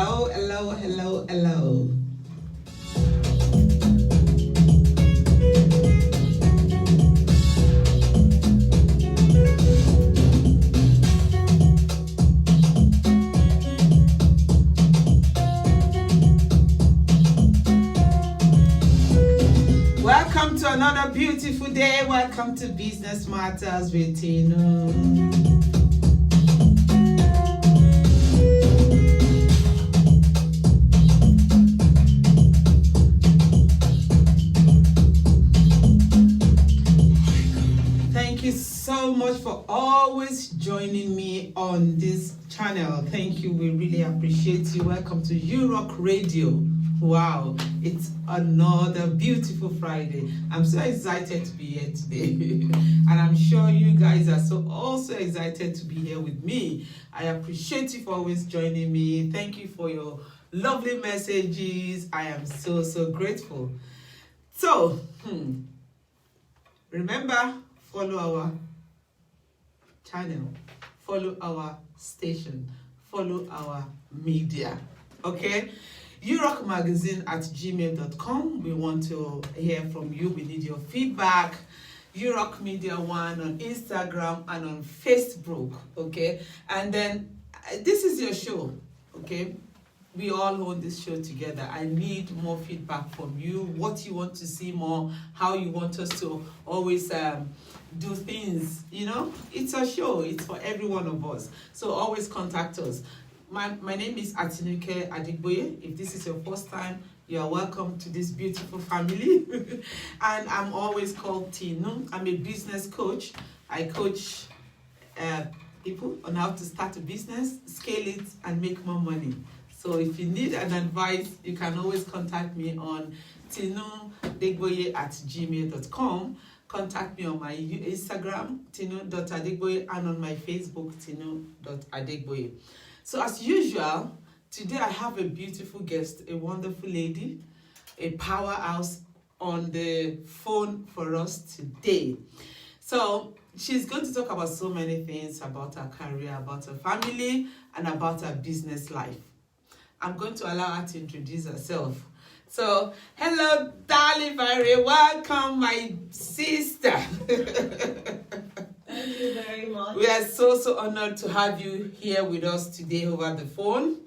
Hello, hello, hello, hello. Welcome to another beautiful day. Welcome to Business Matters with Tino. Thank you so much for always joining me on this channel. Thank you. We really appreciate you. Welcome to Urock Radio. Wow, it's another beautiful Friday. I'm so excited to be here today. And I'm sure you guys are also excited to be here with me. I appreciate you for always joining me. Thank you for your lovely messages. I am so grateful. So, remember, follow our channel, follow our station, follow our media, okay? Urock Magazine at gmail.com. We want to hear from you. We need your feedback. Urock Media 1 on Instagram and on Facebook, okay? And then this is your show, okay? We all own this show together. I need more feedback from you, what you want to see more, how you want us to always do things, you know? It's a show. It's for every one of us. So always contact us. My name is Atinuke Adigboye. If this is your first time, you are welcome to this beautiful family. And I'm always called Tino. I'm a business coach. I coach people on how to start a business, scale it, and make more money. So if you need an advice, you can always contact me on tinoadegboye at gmail.com. Contact me on my Instagram, tino.adegboye, and on my Facebook, tino.adegboye. So as usual, today I have a beautiful guest, a wonderful lady, a powerhouse on the phone for us today. So she's going to talk about so many things, about her career, about her family, and about her business life. I'm going to allow her to introduce herself. So, hello, darling Valerie. Welcome, my sister. Thank you very much. We are so honored to have you here with us today over the phone.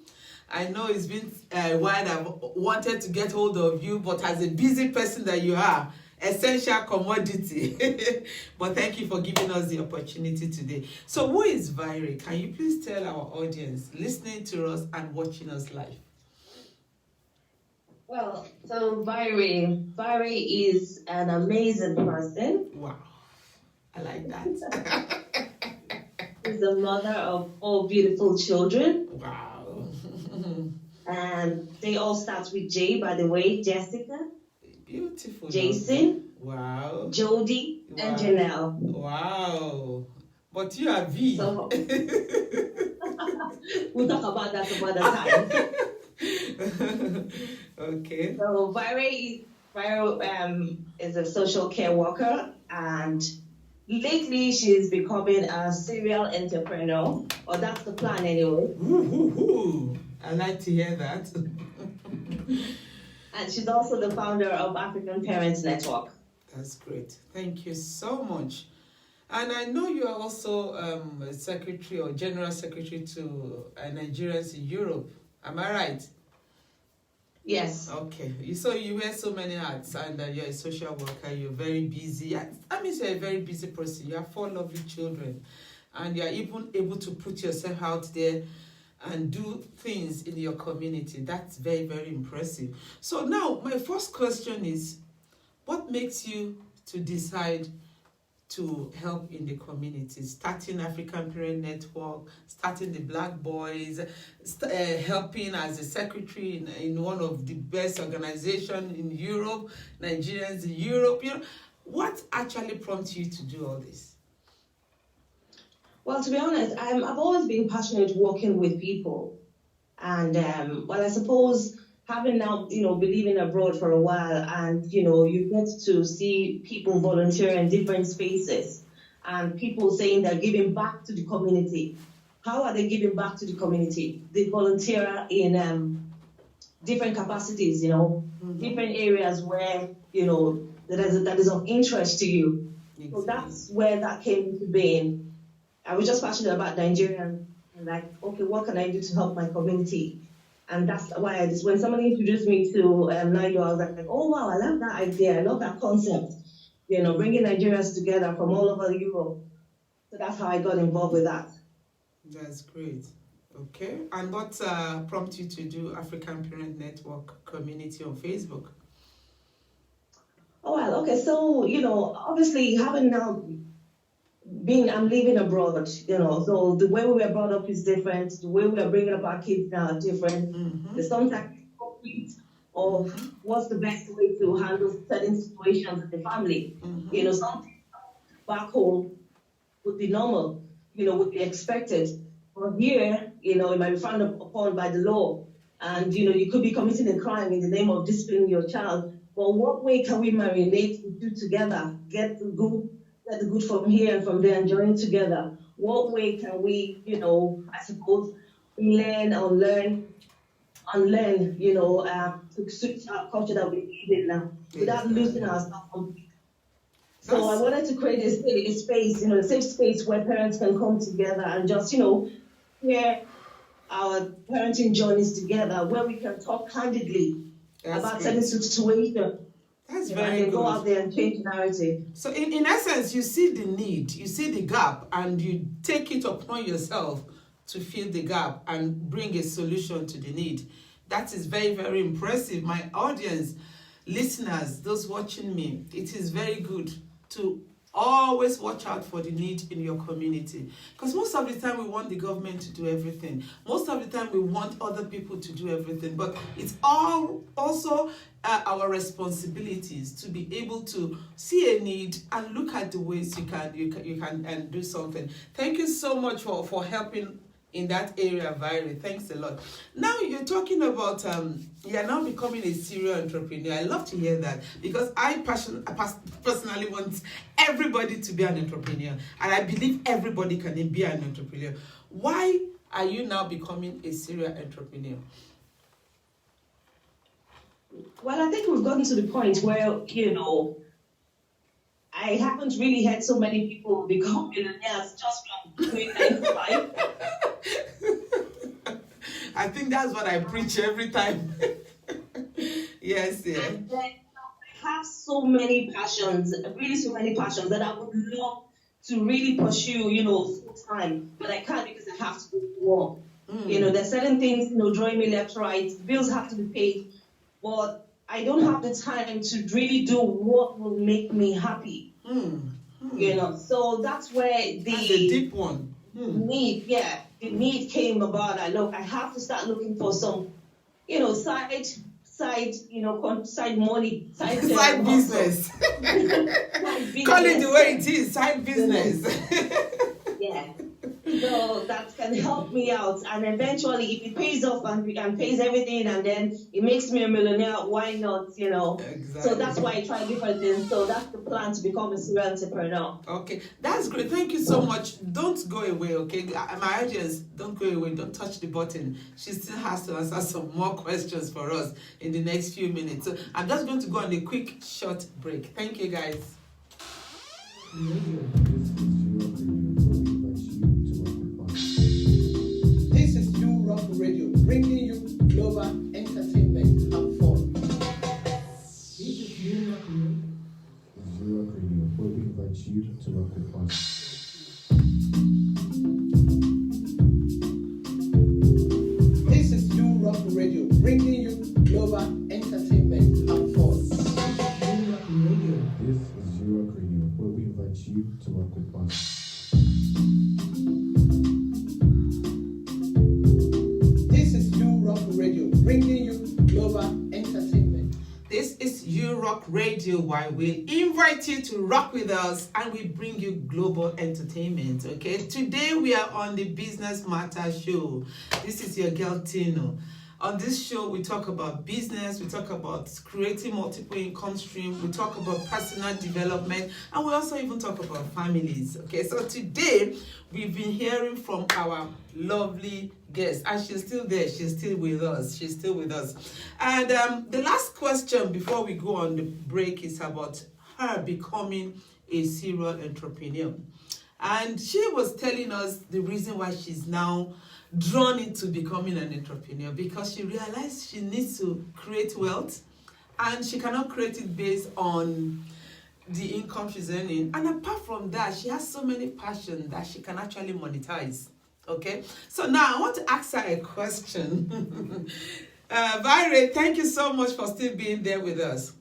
I know it's been a while I've wanted to get hold of you, but as a busy person that you are, essential commodity. But thank you for giving us the opportunity today. So who is Valerie? Can you please tell our audience listening to us and watching us live? Well, so Valerie is an amazing person. Wow, I like that. She's the mother of 4 beautiful children. Wow. And they all start with J, by the way. Jessica. Beautiful. Jason. Wow. Jody. Wow. And Janelle. Wow. But you are V. So, we'll talk about that some other time. Okay. So Valerie is a social care worker, and lately she's becoming a serial entrepreneur, or that's the plan anyway. Ooh. I like to hear that. And she's also the founder of African Parents Network. That's great. Thank you so much. And I know you are also a secretary or general secretary to Nigerians in Europe. Am I right? Yes. Okay. So you wear so many hats, and you're a social worker. You're very busy. That means you're a very busy person. You have 4 lovely children, and you're even able to put yourself out there and do things in your community. That's very impressive. So now my first question is, what makes you to decide to help in the community, starting African Parent Network, starting the Black Boys, helping as a secretary in one of the best organizations in Europe, Nigerians in Europe? You know, what actually prompts you to do all this? Well, to be honest, I've always been passionate working with people. And, I suppose having now, been living abroad for a while, and, you get to see people volunteer in different spaces and people saying they're giving back to the community. how are they giving back to the community? They volunteer in different capacities, different areas where, that is of interest to you. Exactly. So that's where that came into being. I was just passionate about Nigerian and like, okay, what can I do to help my community? And that's why when somebody introduced me to NIDO, I was like, oh wow, I love that idea. I love that concept. Bringing Nigerians together from all over Europe. So that's how I got involved with that. That's great. Okay. And what prompted you to do African Parent Network Community on Facebook? Oh, well, okay. So, obviously having now I'm living abroad, so the way we were brought up is different. The way we are bringing up our kids now are different. Mm-hmm. There's sometimes conflict of what's the best way to handle certain situations in the family. Mm-hmm. Something back home would be normal, would be expected. But here, it might be frowned upon by the law. And, you could be committing a crime in the name of disciplining your child. But what way can we marinate the two together, get the good from here and from there and join together? What way can we, I suppose, unlearn, to suit our culture that we live in now, without losing ourselves completely. So I wanted to create a space, a safe space where parents can come together and just, share our parenting journeys together, where we can talk candidly about certain situations. That's very good. Go out there and change the narrative. So in essence, you see the need, you see the gap, and you take it upon yourself to fill the gap and bring a solution to the need. That is very, very impressive. My audience, listeners, those watching me, it is very good to always watch out for the need in your community. Because most of the time we want the government to do everything. Most of the time we want other people to do everything. But it's all also our responsibilities to be able to see a need and look at the ways you can and do something. Thank you so much for helping in that area, Valerie. Thanks a lot. Now you're talking about you're now becoming a serial entrepreneur. I love to hear that, because I personally want everybody to be an entrepreneur, and I believe everybody can be an entrepreneur. Why are you now becoming a serial entrepreneur? Well, I think we've gotten to the point where, I haven't really had so many people become millionaires just from doing 9 to 5. I think that's what I preach every time. Yes. And then I have so many passions, really so many passions that I would love to really pursue, full time, but I can't because I have to go to work. There's certain things, drawing me left, right, bills have to be paid, but I don't have the time to really do what will make me happy. So that's where that's a deep one. Need, the need came about. I have to start looking for some, side money, side business. Call it the way it is, side business. Yeah. So that can help me out, and eventually, if it pays off and pays everything, and then it makes me a millionaire, why not? Exactly. So that's why I try different things. So that's the plan, to become a serial entrepreneur. Okay, that's great. Thank you so much. Don't go away, okay? My audience, don't go away. Don't touch the button. She still has to answer some more questions for us in the next few minutes. So I'm just going to go on a quick, short break. Thank you, guys. This is Urock Radio, bringing you global entertainment and fun. This is Urock Radio, where we invite you to rock with us. This is Urock Radio, bringing you global entertainment and fun. This is Urock Radio, where we invite you to rock with us. Radio, bringing you global entertainment. This is Urock Radio, where we invite you to rock with us and we bring you global entertainment. Okay, today we are on the Business Matter Show. This is your girl Tino, On this show, we talk about business, we talk about creating multiple income streams, we talk about personal development, and we also even talk about families. Okay, so today we've been hearing from our lovely guest, and she's still there, she's still with us, And the last question before we go on the break is about her becoming a serial entrepreneur. And she was telling us the reason why she's now drawn into becoming an entrepreneur, because she realized she needs to create wealth and she cannot create it based on the income she's earning. And apart from that, she has so many passions that she can actually monetize. Okay, so now I want to ask her a question. Vire, thank you so much for still being there with us.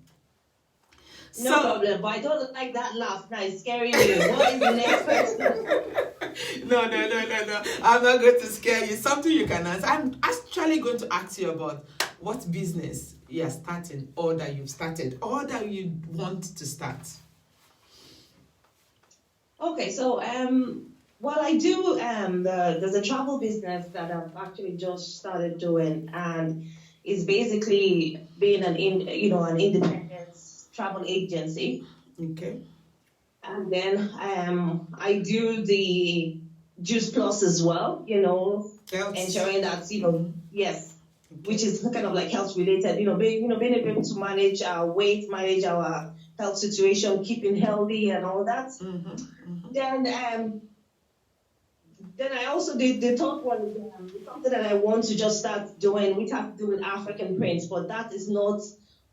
No problem, but I don't like that laugh. Now it's scaring me. What is the next question? No. I'm not going to scare you. Something you can answer. I'm actually going to ask you about what business you're starting, or that you've started, or that you want to start. Okay, so what I do, there's a travel business that I've actually just started doing, and it's basically being an independent travel agency. Okay. And then I do the Juice Plus as well, ensuring that, yes, okay, which is kind of like health related, being able to manage our weight, manage our health situation, keeping healthy and all that. Mm-hmm. Mm-hmm. Then I also did the third one, something that I want to just start doing, which has to do with African prints, but that is not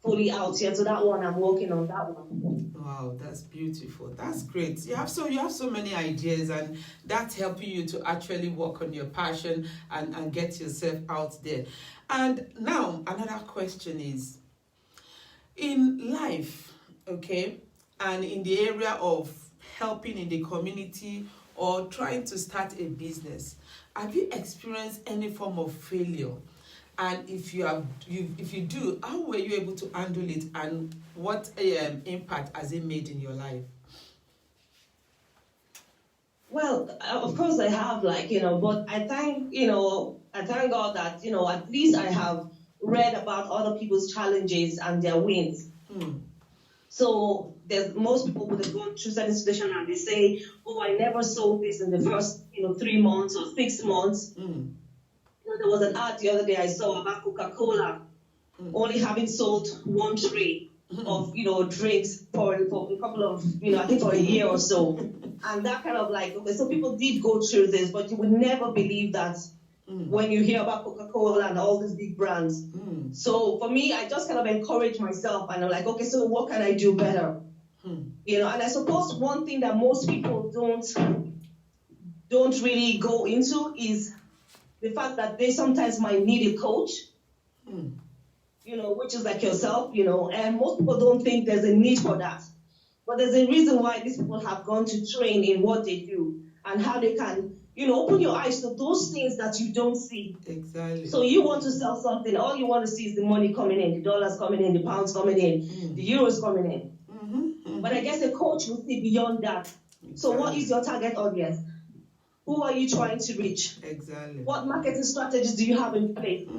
fully out yet. So that one, I'm working on that one. Wow, that's beautiful. That's great. You have so many ideas, and that's helping you to actually work on your passion and get yourself out there. And now another question is, in life, okay, and in the area of helping in the community or trying to start a business, have you experienced any form of failure? And if you do, how were you able to handle it, and what impact has it made in your life? Well, of course I have, but I thank God that, at least I have read about other people's challenges and their wins. So most people would have gone through certain situation and they say, oh, I never sold this in the first, 3 months or 6 months. There was an ad the other day I saw about Coca-Cola only having sold one tray of, drinks for a couple of, I think for a year or so. And that kind of okay, so people did go through this, but you would never believe that when you hear about Coca-Cola and all these big brands. So for me, I just kind of encourage myself, and I'm like, okay, so what can I do better? And I suppose one thing that most people don't really go into is the fact that they sometimes might need a coach, which is like yourself, and most people don't think there's a need for that. But there's a reason why these people have gone to train in what they do and how they can, open your eyes to those things that you don't see. Exactly. So you want to sell something, all you want to see is the money coming in, the dollars coming in, the pounds coming in, the euros coming in. But I guess a coach will see beyond that. Exactly. So what is your target audience? Who are you trying to reach? Exactly. What marketing strategies do you have in place?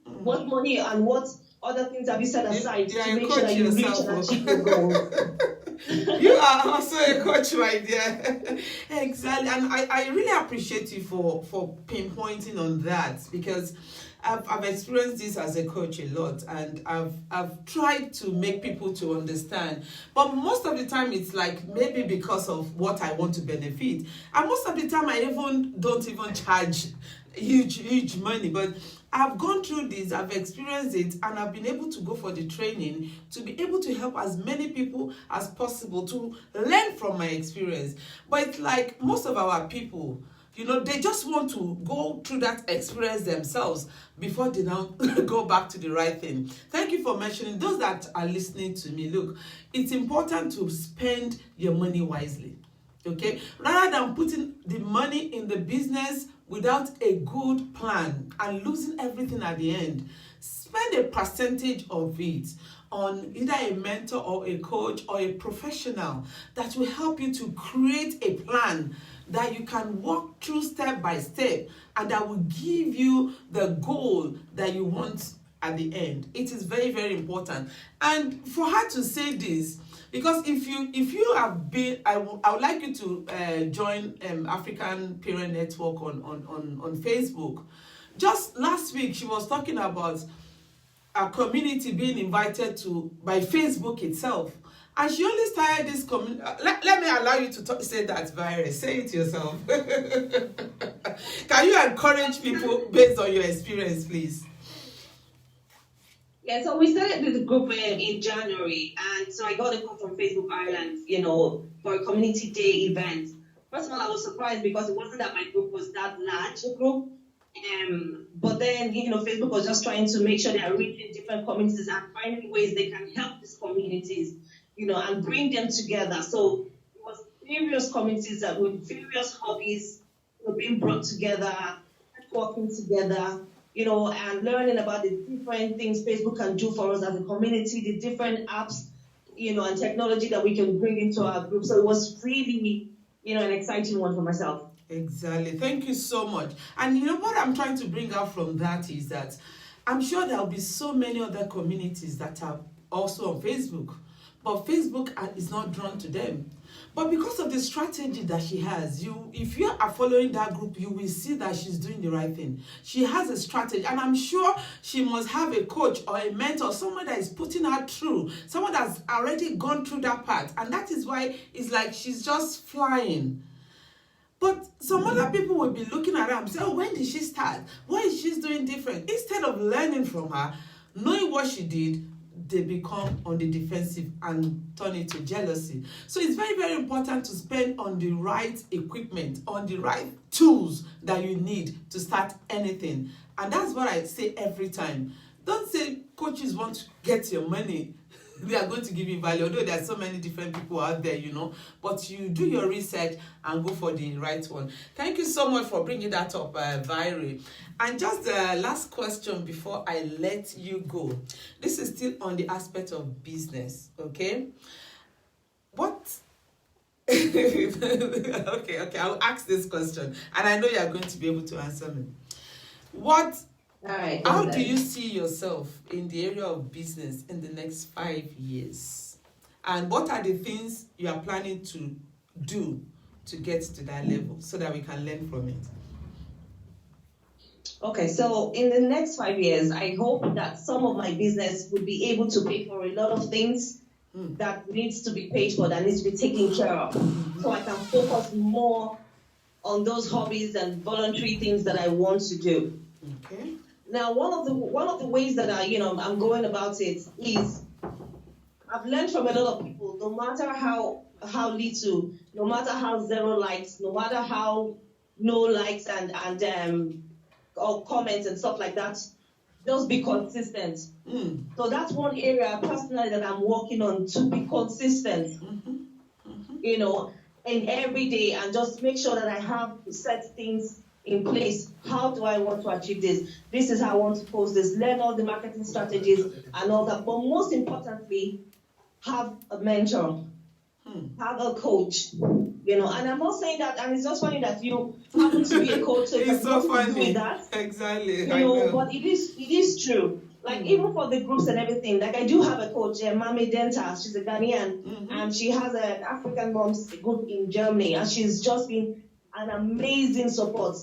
What money and what other things have you set aside to make sure that you reach and achieve your goals? You are also a coach, my dear. Exactly. And I really appreciate you for pinpointing on that, because I've experienced this as a coach a lot, and I've tried to make people to understand, but most of the time it's like maybe because of what I want to benefit, and most of the time I don't even charge huge money. But I've gone through this, I've experienced it, and I've been able to go for the training to be able to help as many people as possible to learn from my experience. But it's like most of our people, they just want to go through that experience themselves before they now go back to the right thing. Thank you for mentioning those that are listening to me. Look, it's important to spend your money wisely, okay? Rather than putting the money in the business without a good plan and losing everything at the end, spend a percentage of it on either a mentor or a coach or a professional that will help you to create a plan that you can walk through step by step and that will give you the goal that you want at the end. It is very, very important. And for her to say this, because if you have been, I would like you to join African Parent Network on Facebook. Just last week, she was talking about a community being invited to by Facebook itself. And she only started this community. Let me allow you to say that, Virus. Say it yourself. Can you encourage people based on your experience, please? Yeah, so we started the group in January, and so I got a call from Facebook Ireland, for a community day event. First of all, I was surprised because it wasn't that my group was that large a group. But then, Facebook was just trying to make sure they are reaching different communities and finding ways they can help these communities, and bring them together. So it was various communities that with various hobbies being brought together, working together, and learning about the different things Facebook can do for us as a community, the different apps, and technology that we can bring into our group. So it was really, an exciting one for myself. Exactly. Thank you so much. And what I'm trying to bring out from that is that I'm sure there will be so many other communities that are also on Facebook, but Facebook is not drawn to them. But because of the strategy that she has, if you are following that group, you will see that she's doing the right thing. She has a strategy, and I'm sure she must have a coach or a mentor, someone that is putting her through, someone that's already gone through that part. And that is why it's like she's just flying. But some other people will be looking at her and say, when did she start? What is she doing different? Instead of learning from her, knowing what she did, they become on the defensive and turn it to jealousy. So it's very, very important to spend on the right equipment, on the right tools that you need to start anything. And that's what I say every time. Don't say coaches want to get your money. They are going to give you value, although there are so many different people out there, but you do your research and go for the right one. Thank you so much for bringing that up, Viri. And just the last question before I let you go. This is still on the aspect of business, okay? What? Okay, I'll ask this question, and I know you are going to be able to answer me. How do you see yourself in the area of business in the next 5 years? And what are the things you are planning to do to get to that level so that we can learn from it? Okay, so in the next 5 years, I hope that some of my business will be able to pay for a lot of things that needs to be paid for, that needs to be taken care of. So I can focus more on those hobbies and voluntary things that I want to do. Okay. Now, one of the ways that I'm going about it is I've learned from a lot of people. No matter how little, no matter how zero likes, no matter how no likes and or comments and stuff like that, just be consistent. So that's one area personally that I'm working on, to be consistent. In every day, and just make sure that I have set things in place. How do I want to achieve this? This is how I want to post this. Learn all the marketing strategies and all that. But most importantly, have a mentor, have a coach. And I'm not saying that, and it's just funny that you happen to be a coach. So it's so funny. That. Exactly. I know. But it is true. Like even for the groups and everything, like I do have a coach, Mami Denta. She's a Ghanaian, and she has an African moms group in Germany, and she's just been an amazing support.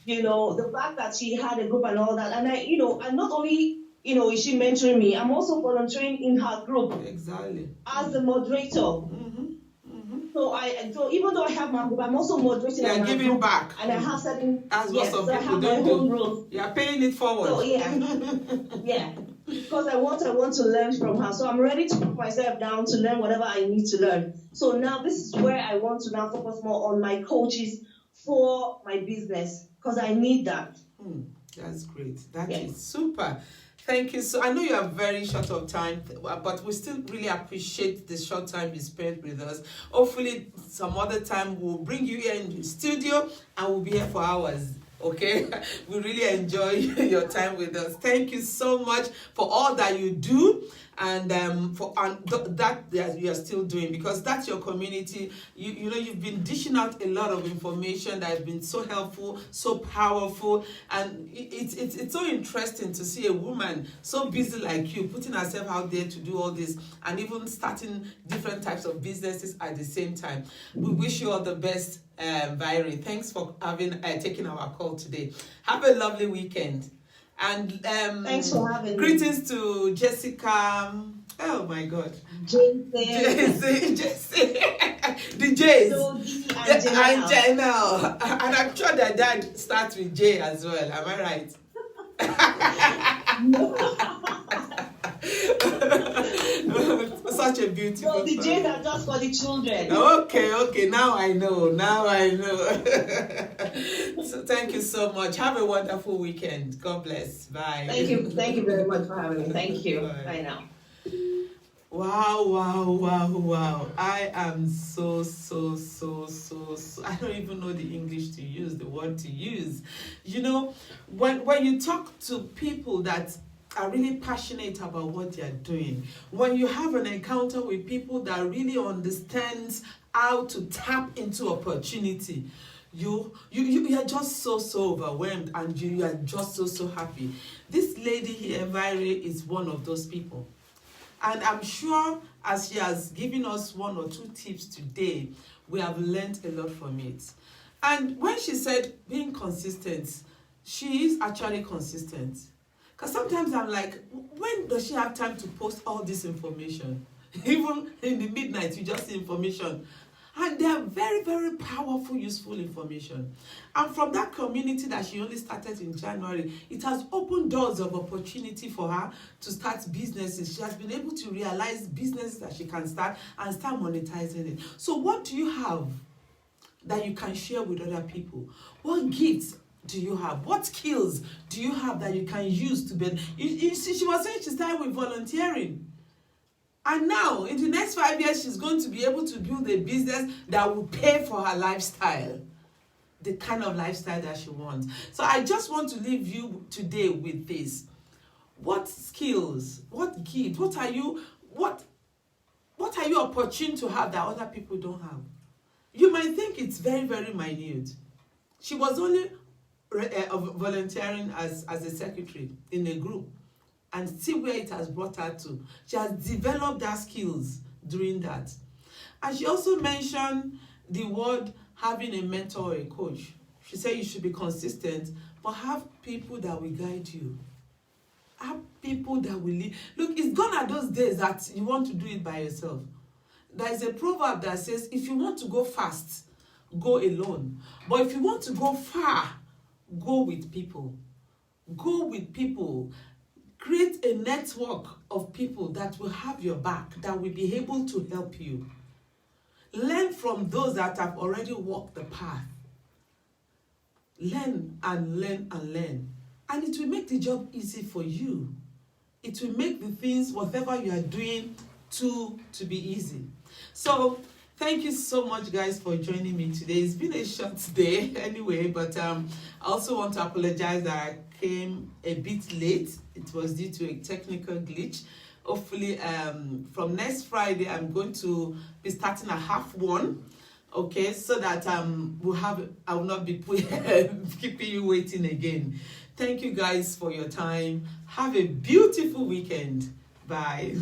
The fact that she had a group and all that, and and not only is she mentoring me, I'm also volunteering in her group. Exactly. As the moderator. So even though I have my group, I'm also moderating. You are giving back. And I have certain. As what some people don't my own rules. You are paying it forward. So yeah. Because I want to learn from her. So I'm ready to put myself down to learn whatever I need to learn. So now this is where I want to now focus more on my coaches for my business, because I need that. That's great. That is super. Thank you. So I know you are very short of time, but we still really appreciate the short time you spent with us. Hopefully some other time we'll bring you here in the studio and we'll be here for hours. Okay, we really enjoy your time with us. Thank you so much for all that you do. and that you are still doing, because that's your community. You know, you've been dishing out a lot of information that has been so helpful, so powerful, and it's so interesting to see a woman so busy like you putting herself out there to do all this, and even starting different types of businesses at the same time. We wish you all the best, Viri. Thanks for taking our call today. Have a lovely weekend. And thanks for having me. Greetings to Jessica. Oh my God. Jason. The J's. So, And Janelle. And I'm sure that dad starts with J as well. Am I right? Such a beautiful. No, the J's are just for the children. Okay. Now I know. So thank you so much. Have a wonderful weekend. God bless. Bye. Thank you very much for having me. Thank you. Bye now. Wow. I am so I don't even know the English to use, the word to use. You know, when you talk to people that are really passionate about what they are doing, when you have an encounter with people that really understands how to tap into opportunity, you are just so overwhelmed, and you are just so happy. This lady here, Viri, is one of those people. And I'm sure as she has given us 1 or 2 tips today, we have learned a lot from it. And when she said being consistent, she is actually consistent. Because sometimes I'm like, when does she have time to post all this information? Even in the midnight, you just see information. And they are very, very powerful, useful information. And from that community that she only started in January, it has opened doors of opportunity for her to start businesses. She has been able to realize businesses that she can start and start monetizing it. So what do you have that you can share with other people? What gifts do you have? What skills do you have that you can use to build? You see, she was saying she started with volunteering. And now, in the next 5 years, she's going to be able to build a business that will pay for her lifestyle, the kind of lifestyle that she wants. So I just want to leave you today with this. What skills, what gifts, what are you opportune to have that other people don't have? You might think it's very, very minute. She was only volunteering as a secretary in a group. And see where it has brought her to. She has developed her skills doing that. And she also mentioned the word having a mentor or a coach. She said you should be consistent, but have people that will guide you. Have people that will lead. Look, it's gone are those days that you want to do it by yourself. There is a proverb that says, if you want to go fast, go alone. But if you want to go far, go with people. Go with people. Create a network of people that will have your back, that will be able to help you. Learn from those that have already walked the path. Learn and learn and learn. And it will make the job easy for you. It will make the things, whatever you are doing, to be easy. So, thank you so much, guys, for joining me today. It's been a short day anyway, but I also want to apologize that I came a bit late. It was due to a technical glitch. Hopefully, from next Friday, I'm going to be starting at 1:30. Okay, so that I will not be keeping you waiting again. Thank you guys for your time. Have a beautiful weekend. Bye.